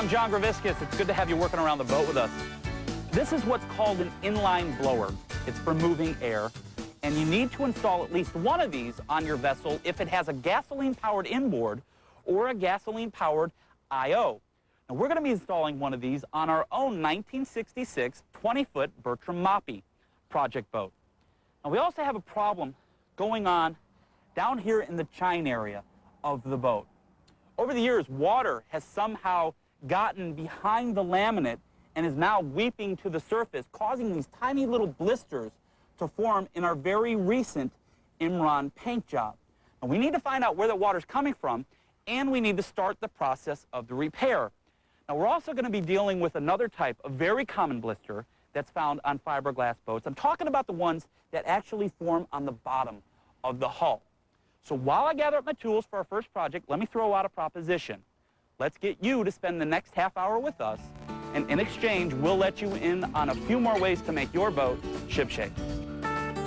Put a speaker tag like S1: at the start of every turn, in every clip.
S1: I'm John Greviskis. It's good to have you working around the boat with us. This is what's called an inline blower. It's for moving air, and you need to install at least one of these on your vessel if it has a gasoline-powered inboard or a gasoline-powered I.O. Now, we're going to be installing one of these on our own 1966 20-foot Bertram Moppy project boat. Now, we also have a problem going on down here in the chine area of the boat. Over the years, water has somehow gotten behind the laminate and is now weeping to the surface, causing these tiny little blisters to form in our very recent Imron paint job. Now, we need to find out where the water's coming from, and we need to start the process of the repair. Now, we're also going to be dealing with another type of very common blister that's found on fiberglass boats. I'm talking about the ones that actually form on the bottom of the hull. So while I gather up my tools for our first project, let me throw out a proposition. Let's get you to spend the next half hour with us, and in exchange, we'll let you in on a few more ways to make your boat shipshape.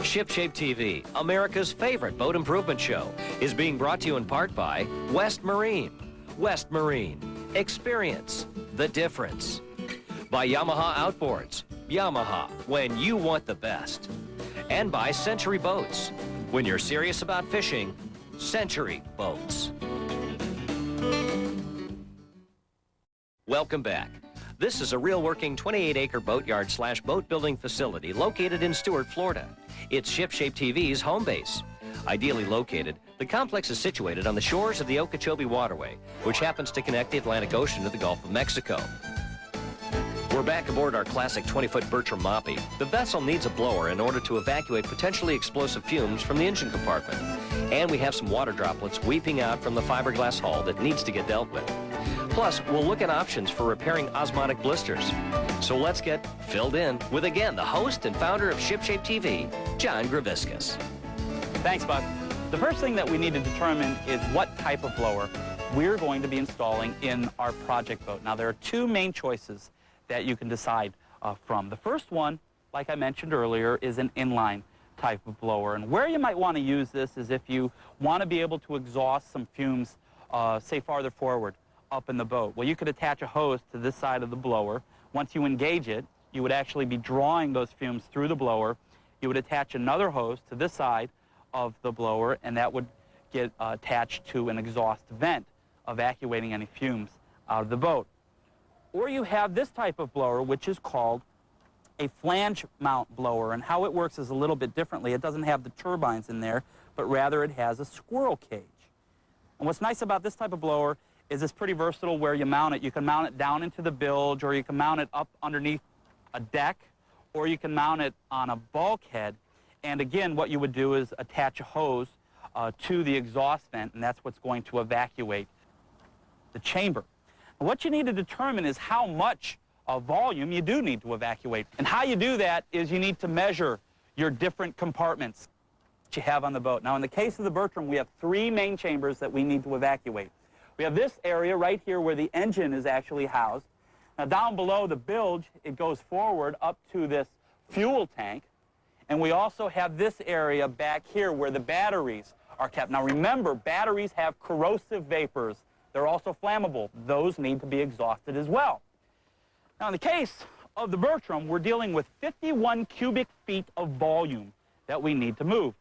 S2: Shipshape TV, America's favorite boat improvement show, is being brought to you in part by West Marine. West Marine. Experience the difference. By Yamaha Outboards. Yamaha, when you want the best. And by Century Boats. When you're serious about fishing, Century Boats. Welcome back. This is a real working 28-acre boatyard/boat building facility located in Stuart, Florida. It's Shipshape TV's home base. Ideally located, the complex is situated on the shores of the Okeechobee Waterway, which happens to connect the Atlantic Ocean to the Gulf of Mexico. We're back aboard our classic 20-foot Bertram Moppy. The vessel needs a blower in order to evacuate potentially explosive fumes from the engine compartment. And we have some water droplets weeping out from the fiberglass hull that needs to get dealt with. Plus, we'll look at options for repairing osmotic blisters. So let's get filled in with, again, the host and founder of Shipshape TV, John Greviskis.
S1: Thanks, Buck. The first thing that we need to determine is what type of blower we're going to be installing in our project boat. Now, there are two main choices that you can decide from. The first one, like I mentioned earlier, is an inline type of blower. And where you might want to use this is if you want to be able to exhaust some fumes, say farther forward up in the boat. Well, you could attach a hose to this side of the blower. Once you engage it, you would actually be drawing those fumes through the blower. You would attach another hose to this side of the blower, and that would get attached to an exhaust vent, evacuating any fumes out of the boat. Or you have this type of blower, which is called a flange mount blower, and how it works is a little bit differently. It doesn't have the turbines in there, but rather it has a squirrel cage. And what's nice about this type of blower is it's pretty versatile where you mount it. You can mount it down into the bilge, or you can mount it up underneath a deck, or you can mount it on a bulkhead. And again, what you would do is attach a hose to the exhaust vent, and that's what's going to evacuate the chamber. And what you need to determine is how much volume you do need to evacuate. And how you do that is you need to measure your different compartments that you have on the boat. Now, in the case of the Bertram, we have three main chambers that we need to evacuate. We have this area right here where the engine is actually housed. Now, down below the bilge, it goes forward up to this fuel tank. And we also have this area back here where the batteries are kept. Now, remember, batteries have corrosive vapors. They're also flammable. Those need to be exhausted as well. Now, in the case of the Bertram, we're dealing with 51 cubic feet of volume that we need to move.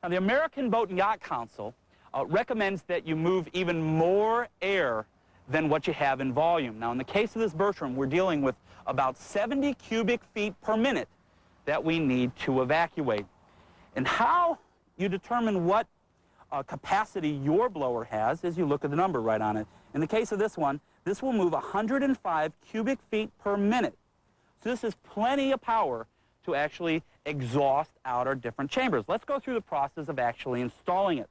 S1: Now, the American Boat and Yacht Council recommends that you move even more air than what you have in volume. Now, in the case of this Bertram, we're dealing with about 70 cubic feet per minute that we need to evacuate. And how you determine what capacity your blower has is you look at the number right on it. In the case of this one, this will move 105 cubic feet per minute. So this is plenty of power to actually exhaust out our different chambers. Let's go through the process of actually installing it.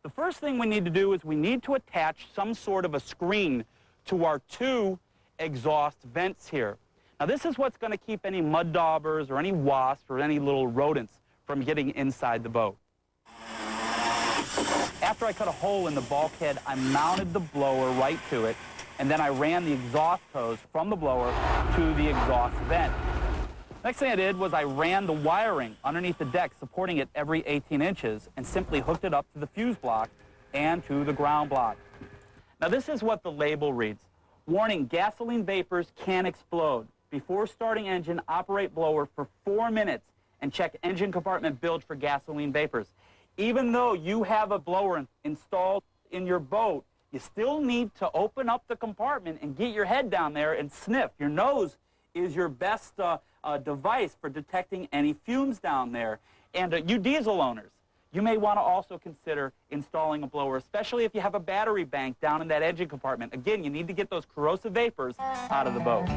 S1: The first thing we need to do is we need to attach some sort of a screen to our two exhaust vents here. Now, this is what's going to keep any mud daubers or any wasps or any little rodents from getting inside the boat. After I cut a hole in the bulkhead, I mounted the blower right to it, and then I ran the exhaust hose from the blower to the exhaust vent. Next thing I did was I ran the wiring underneath the deck, supporting it every 18 inches, and simply hooked it up to the fuse block and to the ground block. Now, this is what the label reads. Warning, gasoline vapors can explode. Before starting engine, operate blower for 4 minutes and check engine compartment bilge for gasoline vapors. Even though you have a blower installed in your boat, you still need to open up the compartment and get your head down there and sniff. Your nose is your best device for detecting any fumes down there. And you diesel owners, you may want to also consider installing a blower, especially if you have a battery bank down in that engine compartment. Again, you need to get those corrosive vapors out of the boat.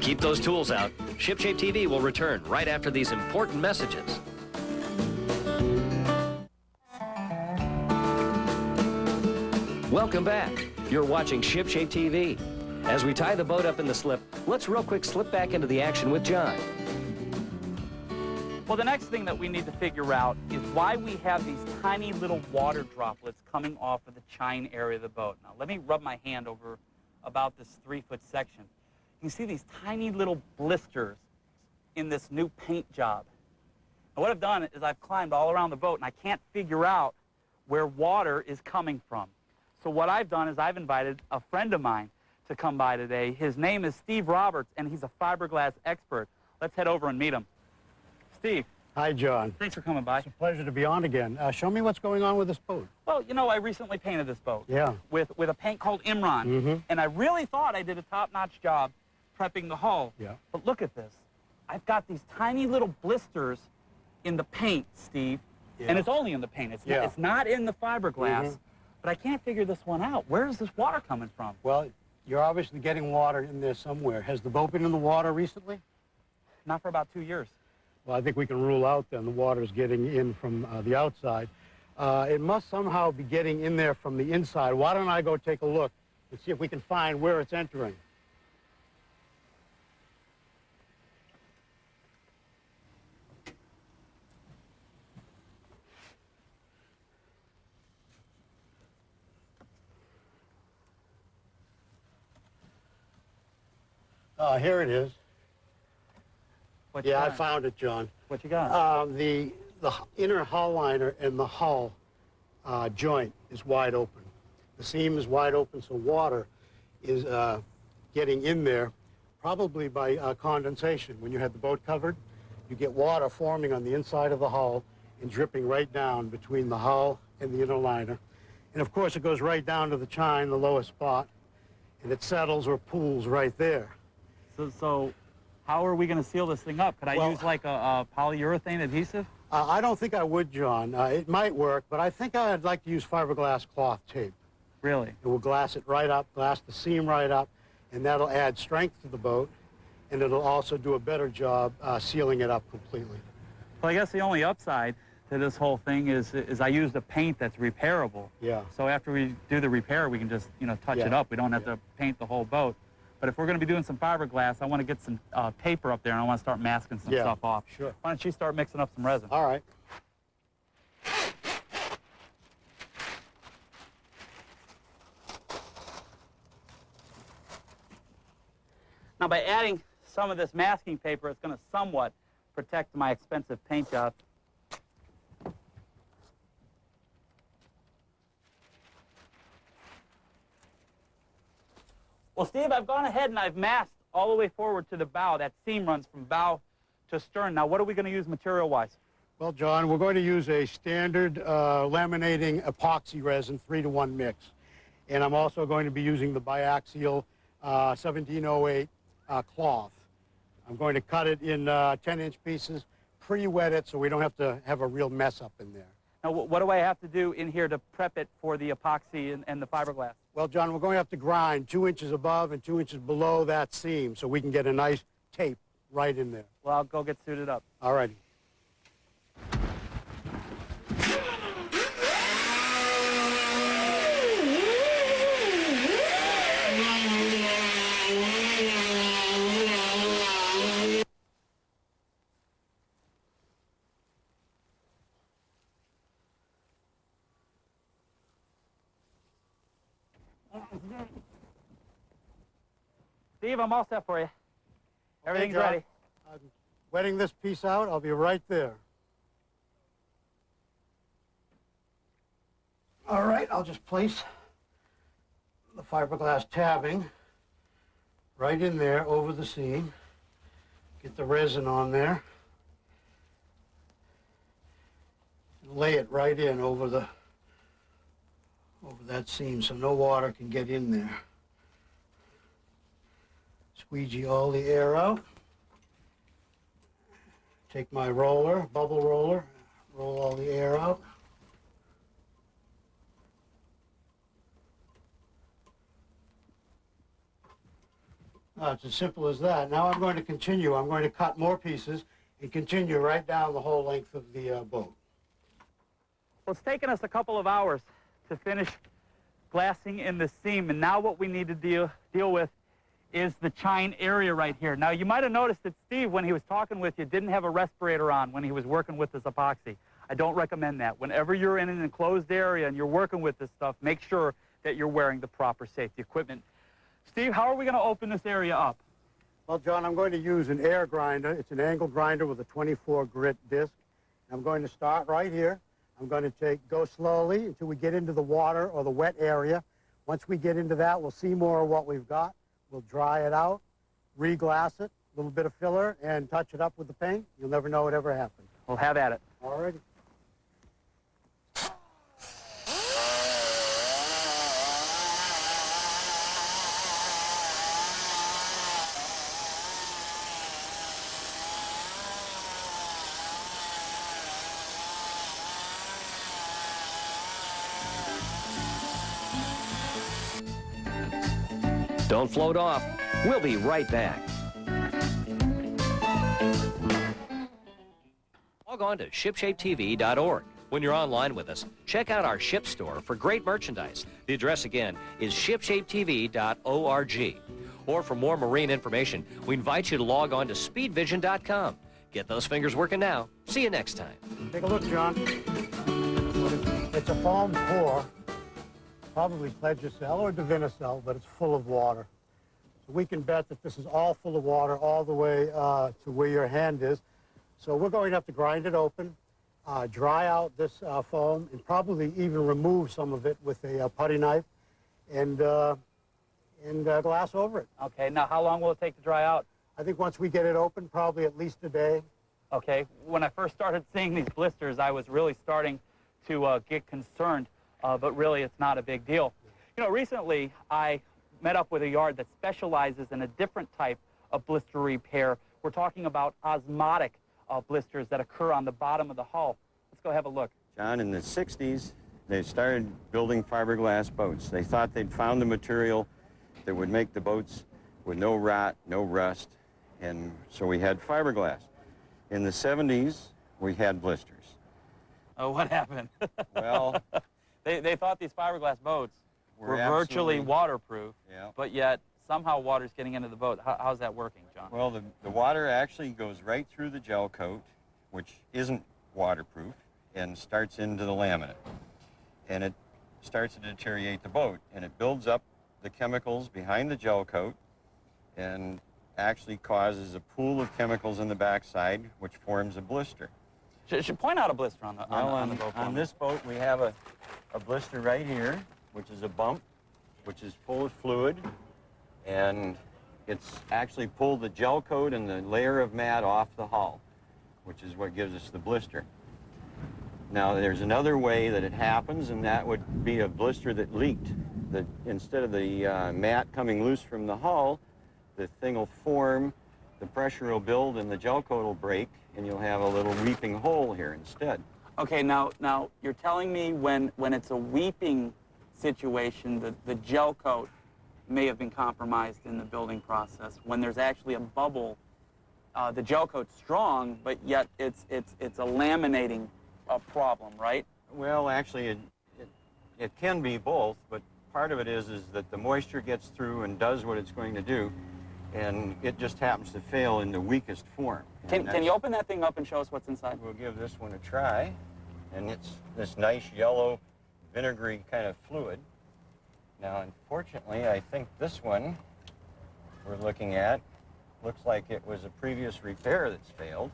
S2: Keep those tools out. ShipShape TV will return right after these important messages. Welcome back. You're watching ShipShape TV. As we tie the boat up in the slip, let's real quick slip back into the action with John.
S1: Well, the next thing that we need to figure out is why we have these tiny little water droplets coming off of the chine area of the boat. Now, let me rub my hand over about this 3-foot section. You can see these tiny little blisters in this new paint job. And what I've done is I've climbed all around the boat, and I can't figure out where water is coming from. So what I've done is I've invited a friend of mine to come by today. His name is Steve Roberts, and he's a fiberglass expert. Let's head over and meet him. Steve.
S3: Hi, John.
S1: Thanks for coming by.
S3: It's a pleasure to be on again. Show me what's going on with this boat.
S1: Well, you know, I recently painted this boat.
S3: Yeah.
S1: With a paint called Imron. And I really thought I did a top-notch job prepping the hull.
S3: Yeah.
S1: But look at this. I've got these tiny little blisters in the paint, Steve.
S3: Yeah.
S1: And it's only in the paint. It's not in the fiberglass. But I can't figure this one out. Where is this water coming from?
S3: Well, you're obviously getting water in there somewhere. Has the boat been in the water recently?
S1: Not for about 2 years.
S3: Well, I think we can rule out then the water's getting in from the outside. It must somehow be getting in there from the inside. Why don't I go take a look and see if we can find where it's entering? Here it is.
S1: What you
S3: Yeah, I
S1: got?
S3: found it, John.
S1: What you got?
S3: The inner hull liner and the hull joint is wide open. The seam is wide open, so water is getting in there, probably by condensation. When you had the boat covered, you get water forming on the inside of the hull and dripping right down between the hull and the inner liner. And of course, it goes right down to the chine, the lowest spot, and it settles or pools right there.
S1: So how are we going to seal this thing up? Could I use like a polyurethane adhesive?
S3: I don't think I would, John. It might work, but I think I'd like to use fiberglass cloth tape.
S1: Really?
S3: It will glass it right up, glass the seam right up, and that'll add strength to the boat, and it'll also do a better job sealing it up completely.
S1: Well, I guess the only upside to this whole thing is I used a paint that's repairable.
S3: Yeah.
S1: So after we do the repair, we can just, touch it up. We don't have to paint the whole boat. But if we're going to be doing some fiberglass, I want to get some paper up there, and I want to start masking some stuff off.
S3: Sure.
S1: Why don't you start mixing up some resin?
S3: All right.
S1: Now, by adding some of this masking paper, it's going to somewhat protect my expensive paint job. Well, Steve, I've gone ahead and I've masked all the way forward to the bow. That seam runs from bow to stern. Now, what are we going to use material-wise?
S3: Well, John, we're going to use a standard laminating epoxy resin 3-to-1 mix. And I'm also going to be using the biaxial 1708 cloth. I'm going to cut it in 10-inch pieces, pre-wet it so we don't have to have a real mess up in there.
S1: Now, what do I have to do in here to prep it for the epoxy and the fiberglass?
S3: Well, John, we're going to have to grind 2 inches above and 2 inches below that seam so we can get a nice tape right in there.
S1: Well, I'll go get suited up.
S3: All righty.
S1: Steve, I'm all set for you. Everything's
S3: John.
S1: ready.
S3: I'm wetting this piece out. I'll be right there. All right, I'll just place the fiberglass tabbing right in there over the seam. Get the resin on there. Lay it right in over that seam so no water can get in there. Squeegee all the air out. Take my roller, bubble roller, roll all the air out. It's as simple as that. Now I'm going to continue. I'm going to cut more pieces and continue right down the whole length of the boat.
S1: Well, it's taken us a couple of hours to finish glassing in the seam, and now what we need to deal with is the chine area right here. Now, you might have noticed that Steve, when he was talking with you, didn't have a respirator on when he was working with this epoxy. I don't recommend that. Whenever you're in an enclosed area and you're working with this stuff, make sure that you're wearing the proper safety equipment. Steve, how are we going to open this area up?
S3: Well, John, I'm going to use an air grinder. It's an angle grinder with a 24 grit disc. I'm going to start right here. I'm going to go slowly until we get into the water or the wet area. Once we get into that, we'll see more of what we've got. We'll dry it out, re-glass it, a little bit of filler, and touch it up with the paint. You'll never know what ever happened.
S1: We'll have at it.
S3: All righty.
S2: Don't float off. We'll be right back. Log on to shipshapetv.org. When you're online with us, check out our ship store for great merchandise. The address again is shipshapetv.org. Or for more marine information, we invite you to log on to speedvision.com. Get those fingers working now. See you next time.
S3: Take a look, John. It's a foam core. Probably Pledgicell or Divinicell, but it's full of water. So we can bet that this is all full of water all the way to where your hand is. So we're going to have to grind it open, dry out this foam, and probably even remove some of it with a putty knife and glass over it.
S1: Okay, now how long will it take to dry out?
S3: I think once we get it open, probably at least a day.
S1: Okay, when I first started seeing these blisters, I was really starting to get concerned. But really, it's not a big deal. You know, recently, I met up with a yard that specializes in a different type of blister repair. We're talking about osmotic blisters that occur on the bottom of the hull. Let's go have a look.
S4: John, in the 60s, they started building fiberglass boats. They thought they'd found a material that would make the boats with no rot, no rust, and so we had fiberglass. In the 70s, we had blisters.
S1: Oh, what happened?
S4: Well...
S1: They thought these fiberglass boats were virtually waterproof,
S4: yeah.
S1: But yet somehow water's getting into the boat. How's that working, John?
S4: Well, the water actually goes right through the gel coat, which isn't waterproof, and starts into the laminate. And it starts to deteriorate the boat, and it builds up the chemicals behind the gel coat and actually causes a pool of chemicals in the backside, which forms a blister.
S1: Should point out a blister on the boat.
S4: On this boat, we have a blister right here, which is a bump, which is full of fluid, and it's actually pulled the gel coat and the layer of mat off the hull, which is what gives us the blister. Now, there's another way that it happens, and that would be a blister that leaked. Instead of the mat coming loose from the hull, the thing will form, the pressure will build, and the gel coat will break, and you'll have a little weeping hole here instead.
S1: Okay, now you're telling me when it's a weeping situation, the gel coat may have been compromised in the building process. When there's actually a bubble, the gel coat's strong, but yet it's a laminating problem, right?
S4: Well, actually, it can be both, but part of it is that the moisture gets through and does what it's going to do, and it just happens to fail in the weakest form.
S1: Can you open that thing up and show us what's inside?
S4: We'll give this one a try, and it's this nice yellow vinegary kind of fluid. Now, unfortunately, I think this one we're looking at looks like it was a previous repair that's failed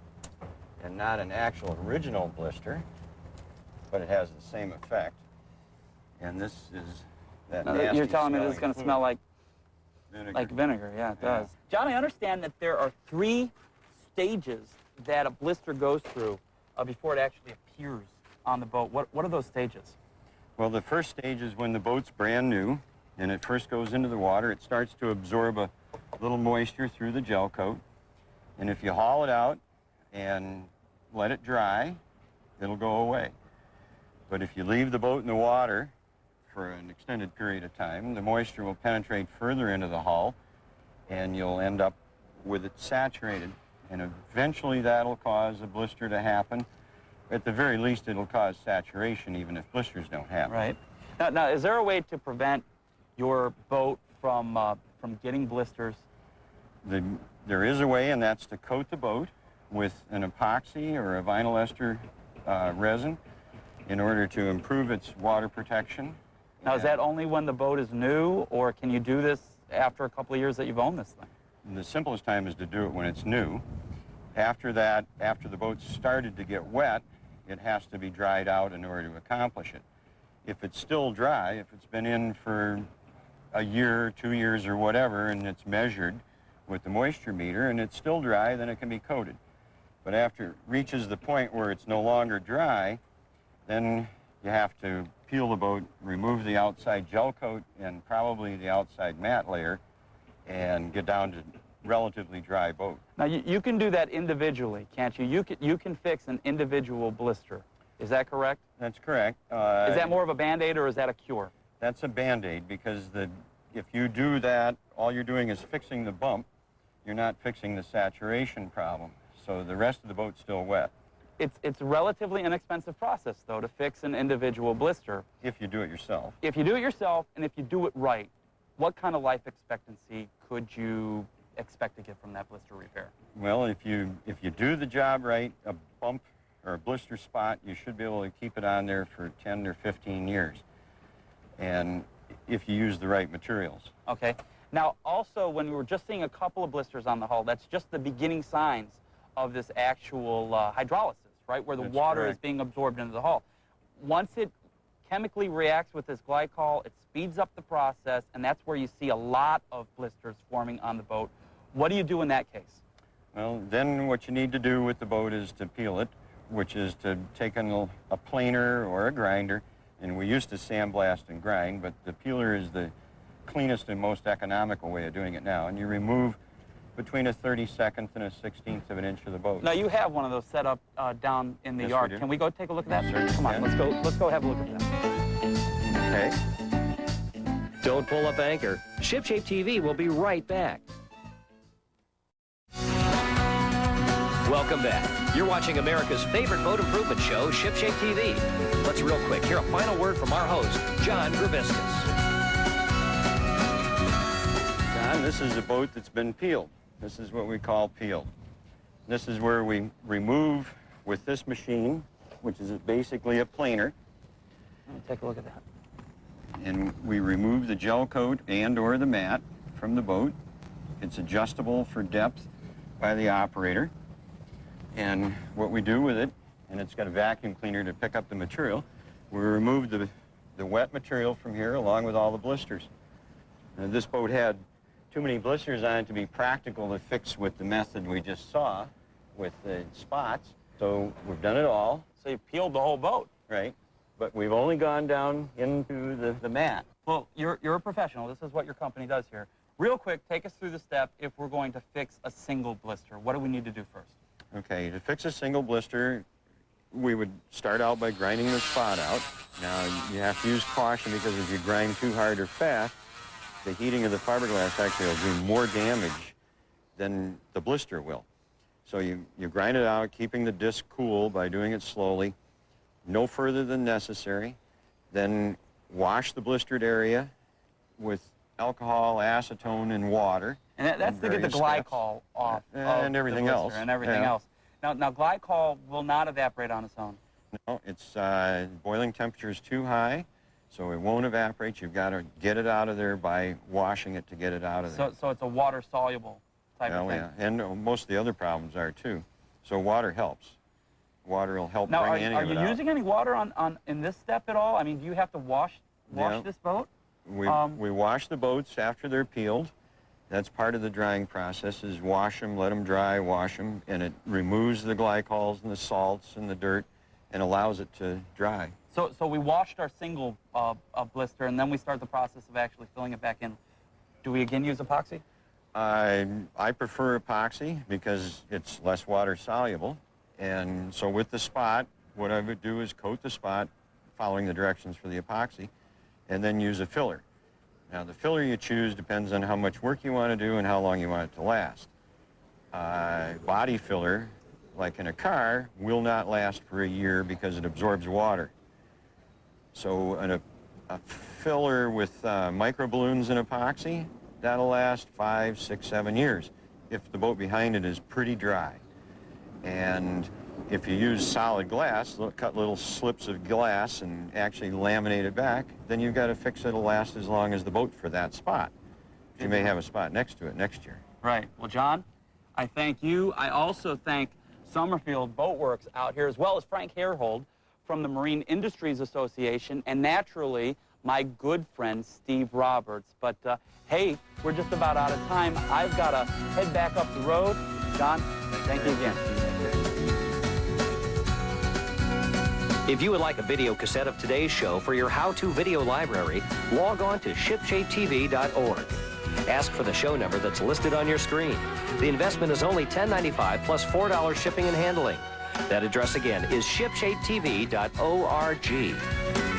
S4: and not an actual original blister, but it has the same effect. And this is that
S1: Now,
S4: nasty
S1: you're telling me this is
S4: smelling
S1: going to
S4: fluid.
S1: smell like
S4: Vinegar.
S1: vinegar. Yeah, it
S4: Yeah.
S1: does. John, I understand that there are 3 stages that a blister goes through before it actually appears on the boat. What are those stages?
S4: Well, the first stage is when the boat's brand new and it first goes into the water. It starts to absorb a little moisture through the gel coat. And if you haul it out and let it dry, it'll go away. But if you leave the boat in the water for an extended period of time, the moisture will penetrate further into the hull and you'll end up with it saturated. And eventually that'll cause a blister to happen. At the very least, it'll cause saturation even if blisters don't happen.
S1: Right. Now, is there a way to prevent your boat from getting blisters?
S4: There is a way, and that's to coat the boat with an epoxy or a vinyl ester resin in order to improve its water protection.
S1: Now, is that only when the boat is new, or can you do this after a couple of years that you've owned this thing?
S4: The simplest time is to do it when it's new. After that, after the boat's started to get wet, it has to be dried out in order to accomplish it. If it's still dry, if it's been in for a year, 2 years, or whatever, and it's measured with the moisture meter, and it's still dry, then it can be coated. But after it reaches the point where it's no longer dry, then you have to peel the boat, remove the outside gel coat and probably the outside mat layer, and get down to relatively dry boat.
S1: Now, you can do that individually, can't you? You can fix an individual blister. Is that correct?
S4: That's correct.
S1: Is that more of a Band-Aid or is that a cure?
S4: That's a Band-Aid because if you do that, all you're doing is fixing the bump. You're not fixing the saturation problem. So the rest of the boat's still wet.
S1: It's a relatively inexpensive process, though, to fix an individual blister.
S4: If you do it yourself.
S1: If you do it yourself and if you do it right, what kind of life expectancy could you expect to get from that blister repair?
S4: Well, if you do the job right, a bump or a blister spot, you should be able to keep it on there for 10 or 15 years. And if you use the right materials.
S1: Okay. Now, also, when we were just seeing a couple of blisters on the hull, that's just the beginning signs of this actual hydrolysis, right, where the
S4: That's
S1: water
S4: correct.
S1: is being absorbed into the hull. Once it chemically reacts with this glycol, it speeds up the process, and that's where you see a lot of blisters forming on the boat. What do you do in that case?
S4: Well, then what you need to do with the boat is to peel it, which is to take a planer or a grinder, and we used to sandblast and grind, but the peeler is the cleanest and most economical way of doing it now, and you remove between a 32nd and a 16th of an inch of the boat.
S1: Now, you have one of those set up down in the
S4: Yes, we
S1: yard.
S4: do.
S1: Can we go take a look at that?
S4: Certainly
S1: Come on,
S4: can.
S1: let's go have a look at that.
S4: Okay.
S2: Don't pull up anchor. ShipShape TV will be right back. Welcome back. You're watching America's favorite boat improvement show, ShipShape TV. Let's real quick hear a final word from our host, John Greviskis.
S4: John, this is a boat that's been peeled. This is what we call peeled. This is where we remove with this machine, which is basically a planer,
S1: Take a look at that.
S4: and we remove the gel coat and or the mat from the boat. It's adjustable for depth by the operator. And what we do with it, and it's got a vacuum cleaner to pick up the material, we remove the wet material from here along with all the blisters. And this boat had too many blisters on it to be practical to fix with the method we just saw with the spots. So we've done it all,
S1: So you peeled the whole boat.
S4: right? But we've only gone down into the mat.
S1: Well, you're a professional. This is what your company does here. Real quick, take us through the step if we're going to fix a single blister. What do we need to do first?
S4: Okay, to fix a single blister, we would start out by grinding the spot out. Now, you have to use caution because if you grind too hard or fast, the heating of the fiberglass actually will do more damage than the blister will. So you grind it out, keeping the disc cool by doing it slowly, no further than necessary. Then wash the blistered area with alcohol, acetone, and water.
S1: And that's to get the
S4: various steps.
S1: glycol off
S4: And
S1: of
S4: everything
S1: the
S4: else.
S1: blister and everything
S4: Yeah.
S1: else. Now, glycol will not evaporate on its own.
S4: No, it's boiling temperature is too high, so it won't evaporate. You've got to get it out of there by washing it to get it out of there.
S1: So it's a water-soluble type of
S4: Oh,
S1: thing.
S4: yeah, and most of the other problems are too. So water helps. Water will help
S1: Now,
S4: bring any
S1: are
S4: of
S1: you
S4: it out.
S1: using any water in this step at all? I mean, do you have to wash
S4: Yeah.
S1: this boat?
S4: We wash the boats after they're peeled. That's part of the drying process, is wash them, let them dry, wash them, and it removes the glycols and the salts and the dirt and allows it to dry.
S1: So we washed our single blister, and then we start the process of actually filling it back in. Do we again use epoxy?
S4: I prefer epoxy because it's less water soluble. And so with the spot, what I would do is coat the spot following the directions for the epoxy and then use a filler. Now, the filler you choose depends on how much work you want to do and how long you want it to last. Body filler, like in a car, will not last for a year because it absorbs water. So a filler with microballoons and epoxy, that'll last 5, 6, 7 years if the boat behind it is pretty dry. And if you use solid glass, cut little slips of glass and actually laminate it back, then you've got to fix it'll last as long as the boat for that spot. You may have a spot next to it next year.
S1: Right. Well, John, I thank you. I also thank Summerfield Boat Works out here, as well as Frank Harehold from the Marine Industries Association, and naturally, my good friend, Steve Roberts. But, hey, we're just about out of time. I've got to head back up the road. John, thank you again.
S2: If you would like a video cassette of today's show for your how-to video library, log on to shipshapetv.org. Ask for the show number that's listed on your screen. The investment is only $10.95 plus $4 shipping and handling. That address again is shipshapetv.org.